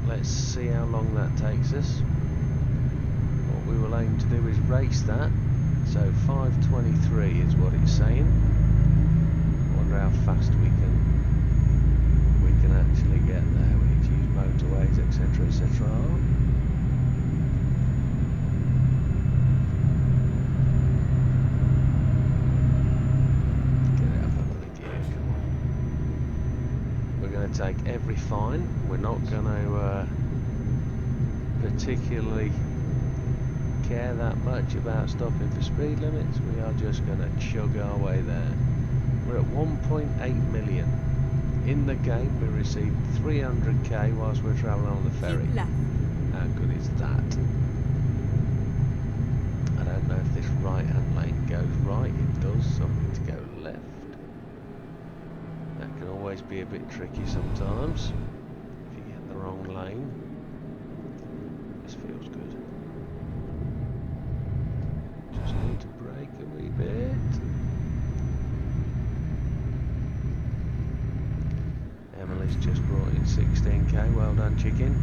let's see how long that takes us. What we will aim to do is race that. So 5:23 is what it's saying. Wonder how fast we can actually get there. We need to use motorways, etc., etc. Get it up under the gear, come on. We're going to take every fine. We're not going to particularly care that much about stopping for speed limits. We are just going to chug our way there. We're at 1.8 million. In the game we received 300k whilst we're travelling on the ferry. Keep left. How good is that? I don't know if this right hand lane goes right. It does, so I need to go left. That can always be a bit tricky sometimes if you get the wrong lane. This feels good. Just need to brake a wee bit. Emily's just brought in 16k, well done chicken.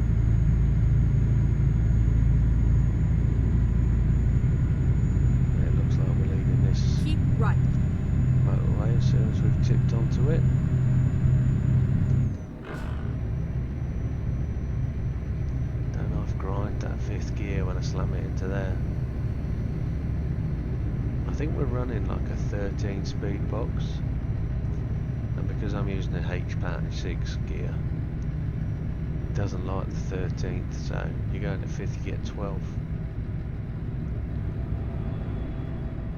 It looks like we're leaving this Keep right. motorway as soon as we've tipped onto it. Don't half grind that fifth gear when I slam it into there. I think we're running like a 13 speed box. And because I'm using a H-pattern 6 gear, it doesn't like the 13th, so you go into 5th, you get 12th.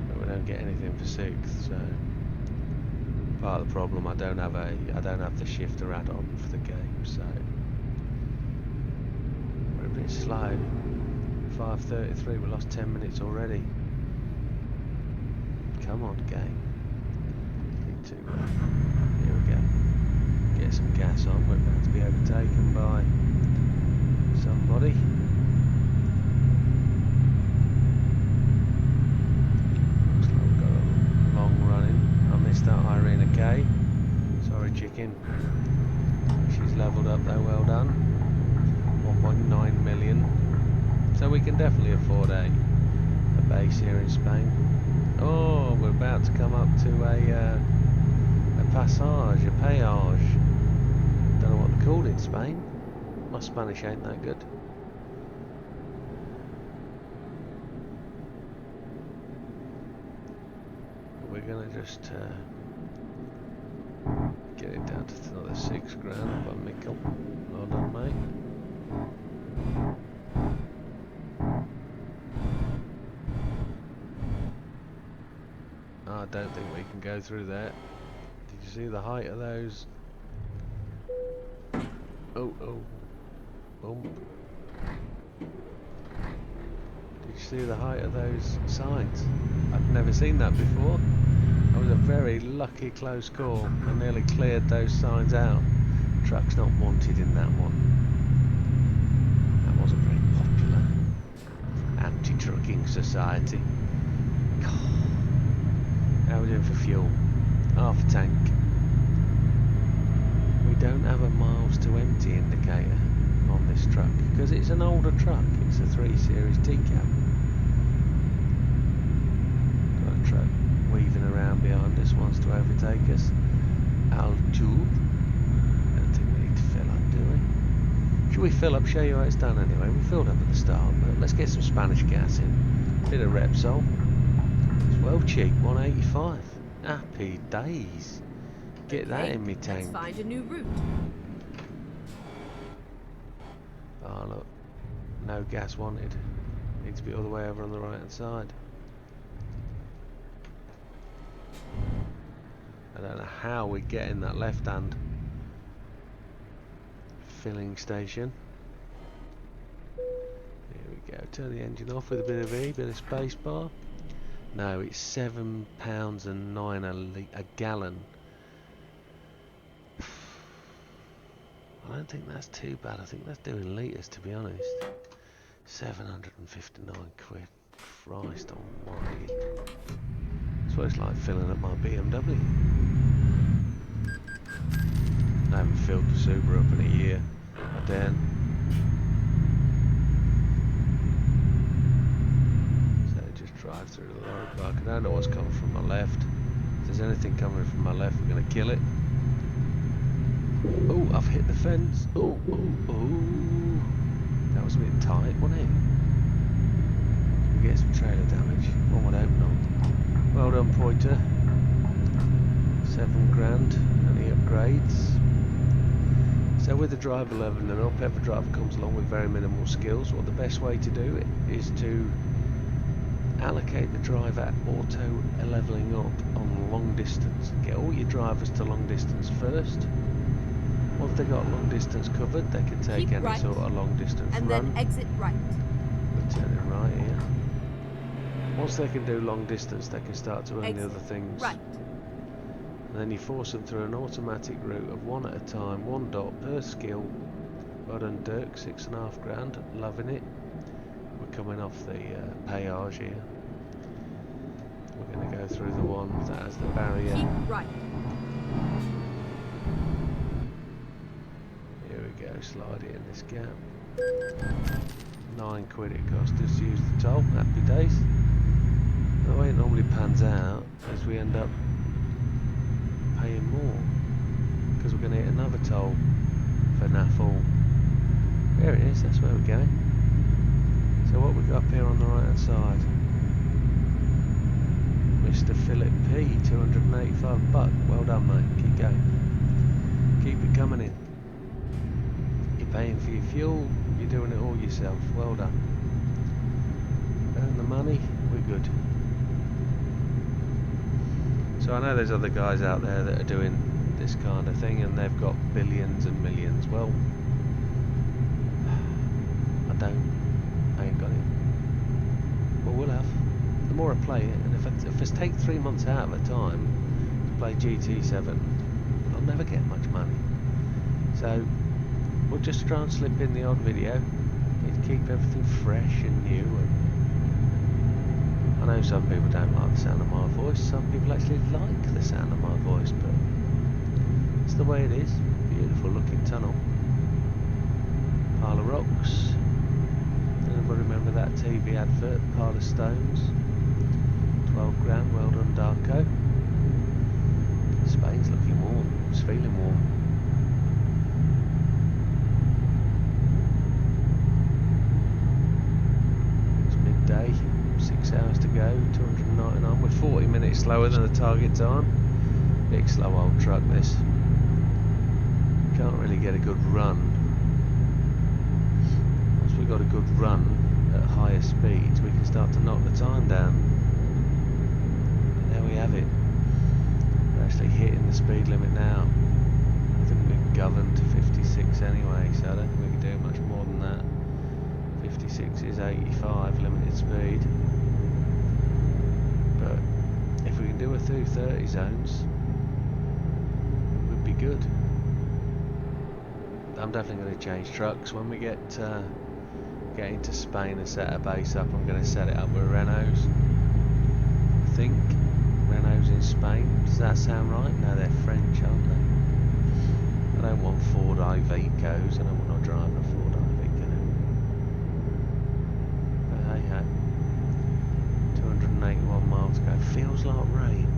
But we don't get anything for 6th, so part of the problem. I don't have the shifter add-on for the game, so we're a bit slow. 5:33. We lost 10 minutes already. Come on, game. Need to. Here we go. Get some gas on. We're about to be overtaken by somebody. Looks like we've got a long running. I missed that Irina K. Sorry, chicken. She's levelled up though, well done. 1.9 million. So we can definitely afford a base here in Spain. Oh, we're about to come up to a passage, a péage. Don't know what they're called in Spain. My Spanish ain't that good. We're gonna just get it down to another £6 grand by Mikkel. Well done, mate. I don't think we can go through that. Did you see the height of those? Oh, bump. Did you see the height of those signs? I've never seen that before. That was a very lucky close call. I nearly cleared those signs out. Truck's not wanted in that one. That wasn't very popular. Anti-trucking society. How are we doing for fuel? Half a tank. We don't have a miles to empty indicator on this truck because it's an older truck. It's a 3 Series T-cab. Got a truck weaving around behind us, wants to overtake us. Al-Tube. Don't think we need to fill up, do we? Should we fill up? Show you how it's done anyway. We filled up at the start, but let's get some Spanish gas in. Bit of Repsol. It's well cheap, 185. Happy days. Get that in me tank. Let's find a new route. Oh look, no gas wanted. Needs to be all the way over on the right hand side. I don't know how we get in that left hand filling station. Here we go. Turn the engine off with a bit of E, bit of space bar. No, it's £7.09 a gallon. I don't think that's too bad. I think that's doing litres, to be honest. 759 quid. Christ almighty. That's what it's like filling up my BMW. I haven't filled the Super up in a year. Then. So just drive through the lorry park. I don't know what's coming from my left. If there's anything coming from my left, we're going to kill it. Oh, I've hit the fence. Oh. That was a bit tight, wasn't it? We get some trailer damage. One would hope not. Well done, Pointer. £7 grand. Any upgrades? So with the driver leveling up, every driver comes along with very minimal skills. Well, the best way to do it is to allocate the driver auto leveling up on long distance. Get all your drivers to long distance first. Once they got long distance covered, they can take any right, sort of long distance and run. then exit right. We're turning right here. Once they can do long distance, they can start to earn Exit the other things. right. And then you force them through an automatic route of 1 at a time, 1 dot per skill. Well done, Dirk, £6.5 grand, loving it. We're coming off the péage here. We're going to go through the one that has the barrier. Keep right. Here we go, slide it in this gap. £9 it cost us to use the toll, happy days. The way it normally pans out is we end up paying more because we're going to hit another toll for Naffle. There it is, that's where we're going. So what we got up here on the right hand side? Mr. Philip P, £285. Well done, mate, keep going. Keep it coming in. You're paying for your fuel, you're doing it all yourself. Well done. Earn the money, we're good. So I know there's other guys out there that are doing this kind of thing and they've got billions and millions. Well, I ain't got it. But we'll have. The more I play it, and if I take 3 months out of a time to play GT7, I'll never get much money. So we'll just try and slip in the odd video. Need to keep everything fresh and new. And I know some people don't like the sound of my voice. Some people actually like the sound of my voice, but it's the way it is. Beautiful looking tunnel. Pile of rocks. Anybody remember that TV advert? Pile of stones. 12 grand, well done Darko. Spain's looking warm. It's feeling warm. It's midday. 6 hours to go. 299. We're 40 minutes slower than the target time. Big slow old truck this. Can't really get a good run. Once we've got a good run at higher speeds, we can start to knock the time down. But there we have it. We're actually hitting the speed limit now. I think we're governed to 56 anyway, so I don't think we can do much more than that. 56 is 85 limited speed. But if we can do a through 30 zones, it would be good. I'm definitely going to change trucks when we get into Spain and set a base up. I'm going to set it up with Renaults. I think Renaults in Spain. Does that sound right? No, they're French, aren't they? I don't want Ford Ivecos. I don't want to drive a Ford Iveco. But hey ho. 281 miles to go. Feels like rain.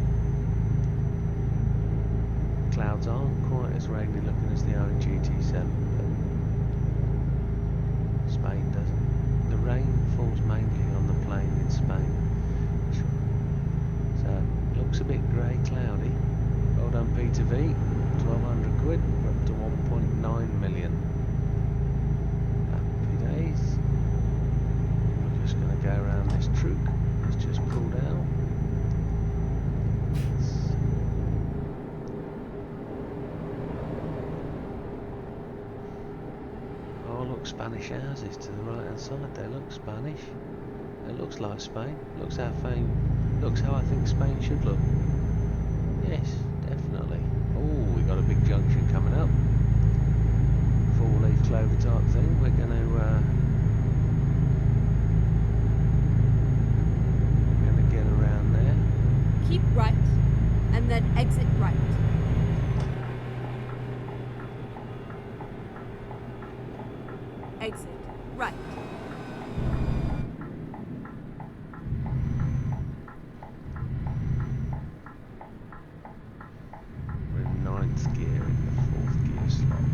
Clouds aren't quite as rainy looking as they are in GT7, but Spain doesn't. The rain falls mainly on the plain in Spain, so it looks a bit grey, cloudy. Well done Peter V, 1200 quid, we're up to 1.9 million. Happy days. We're just going to go around this truck that's just pulled out. Spanish houses to the right hand side. They look Spanish. It looks like Spain. Looks how I think Spain should look. Yes, definitely. Oh, we got a big junction coming up. 4-leaf clover type thing. We're gonna get around there. Keep right, and then exit right. Exit right. We're in 9th gear in the 4th gear slot.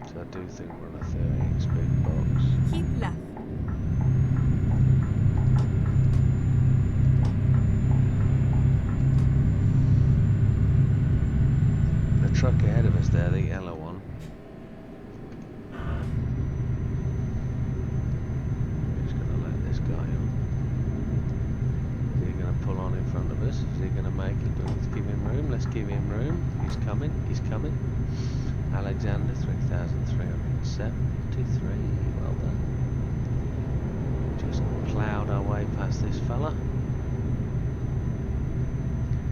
So I do think we're on a 13-speed box. Keep left. Truck ahead of us there, the yellow one. Just going to let this guy on. Is he going to pull on in front of us? Is he going to make it? Do we need to give him room? Let's give him room. He's coming, he's coming. Alexander, 3,373. Well done. Just ploughed our way past this fella.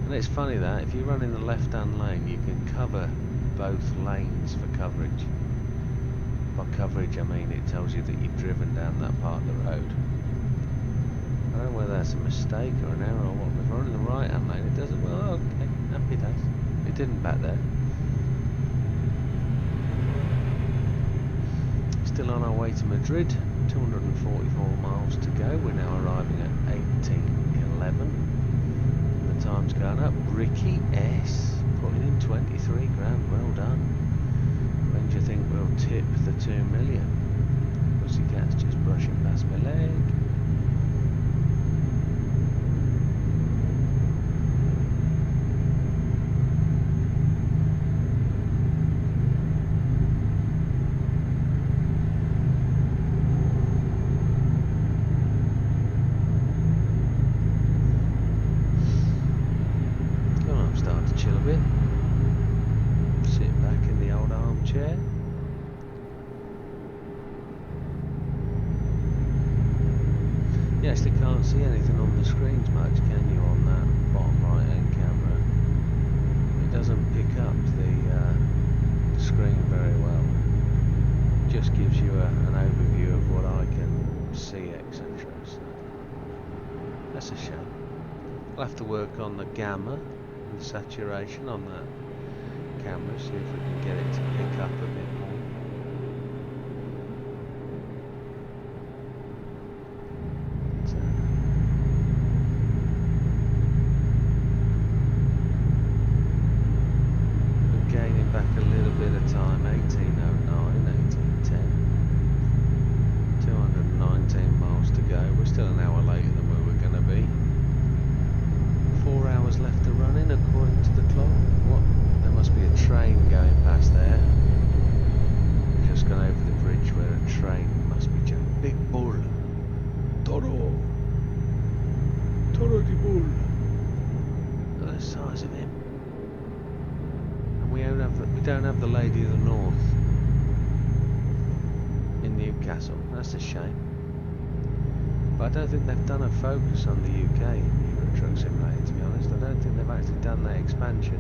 And it's funny that if you run in the left-hand lane, you can cover both lanes for coverage. By coverage, I mean it tells you that you've driven down that part of the road. I don't know whether that's a mistake or an error or what. If I run in the right-hand lane, it doesn't. Well, okay, happy days. It didn't back there. Still on our way to Madrid. 244 miles to go. We're now arriving at 18:11. Time's going up. Ricky S putting in 23 grand. Well done. When do you think we'll tip the 2 million? Pussycat's just brushing past my leg. chill a bit. Sit back in the old armchair. You actually can't see anything on the screens much, can you, on that bottom right hand camera? It doesn't pick up the screen very well. It just gives you an overview of what I can see, etc. So that's a shame. We'll have to work on the gamma and saturation on that camera, see if we can get it to pick up a bit more. Back a little bit of time, 1809, 1810, 219 miles to go. We're still an hour later than we were going to be. 4 hours left to run in according to the clock. What? There must be a train going past there. We've just gone over the bridge where a train must be jumping. Big bull. Toro. Toro di bull. Look at the size of him. We don't have the Lady of the North in Newcastle. That's a shame. But I don't think they've done a focus on the UK in Euro Truck Simulator, to be honest. I don't think they've actually done that expansion.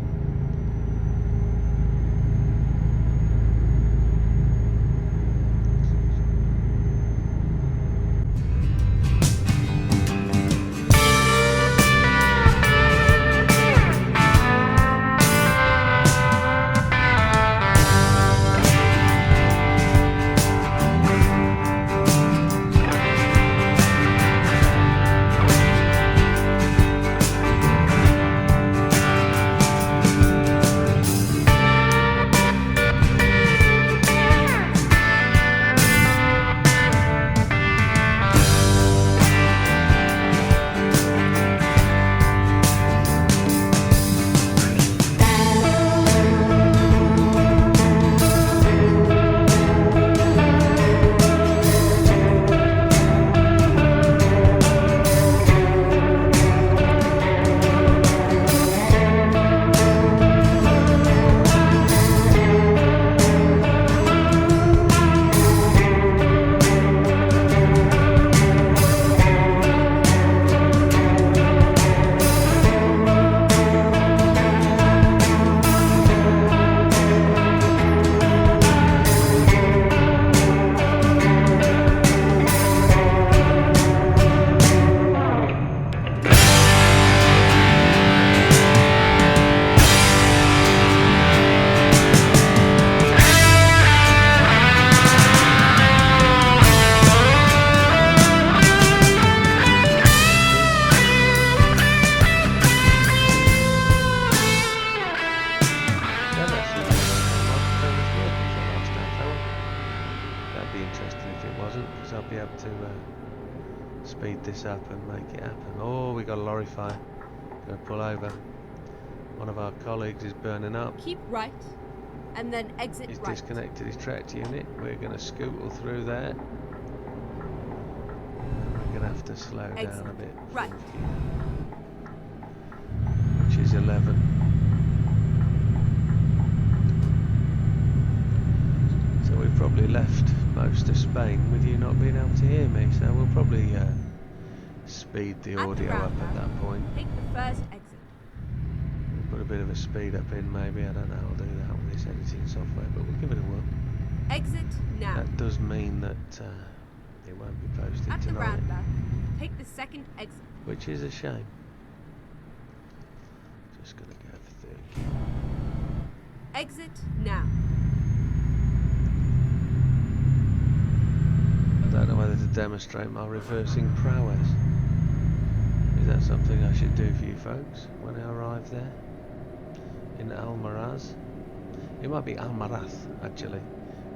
Speed this up and make it happen. Oh, we got a lorry fire. Gonna pull over. One of our colleagues is burning up. Keep right, and then exit He's right. disconnected his tract unit. We're gonna scootle through there. We're gonna have to slow down a bit. Right. Which is 11. So we've probably left most of Spain with you not being able to hear me. So we'll probably speed the audio up at that point. Take the first exit. Put a bit of a speed up in maybe. I don't know. I'll do that with this editing software, but we'll give it a whirl. Exit now. That does mean that it won't be posted At the tonight, roundabout, take the second exit. which is a shame. Just gonna go for third gear. Exit now. I don't know whether to demonstrate my reversing prowess. Is that something I should do for you folks when I arrive there in Almaraz? It might be Almaraz actually.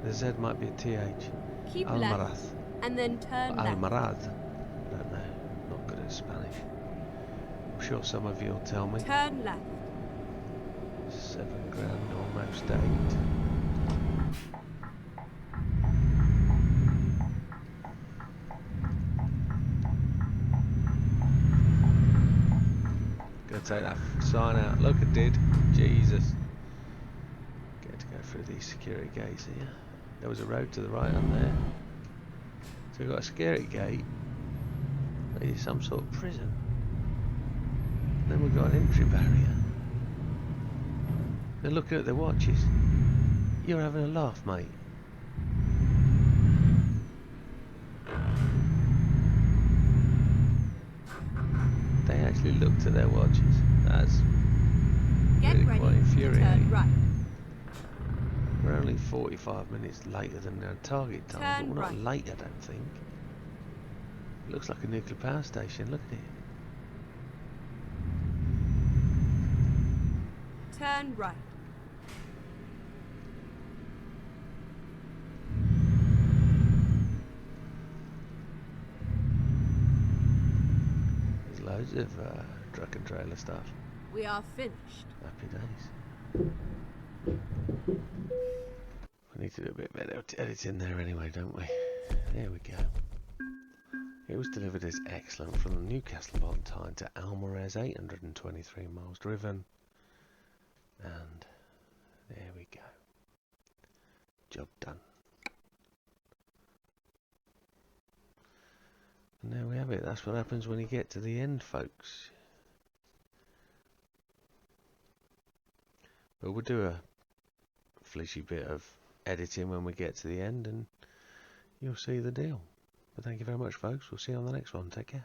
The Z might be a TH. Keep Almaraz. left, and then turn left. Almaraz. I don't know. Not good at Spanish. I'm sure some of you will tell me. Turn left. 7 grand, almost 8. Go take that sign out. Look, it did. Jesus. Get to go through these security gates here. There was a road to the right on there. So we've got a security gate. Maybe some sort of prison. And then we've got an entry barrier. They're looking at their watches. You're having a laugh, mate. They actually looked at their watches. That's really Get quite ready to infuriating. turn right. We're only 45 minutes later than our target time, Turn but we're not right. late, I don't think. It looks like a nuclear power station, look at it. Turn right. There's loads of truck and trailer stuff. We are finished. Happy days. We need to do a bit better editing there anyway, don't we? There we go. It was delivered as excellent from the Newcastle upon Tyne to Arma as 823 miles driven. And there we go. Job done. And there we have it. That's what happens when you get to the end, folks. But we'll do a fleshy bit of editing when we get to the end and you'll see the deal. But thank you very much, folks. We'll see you on the next one. Take care.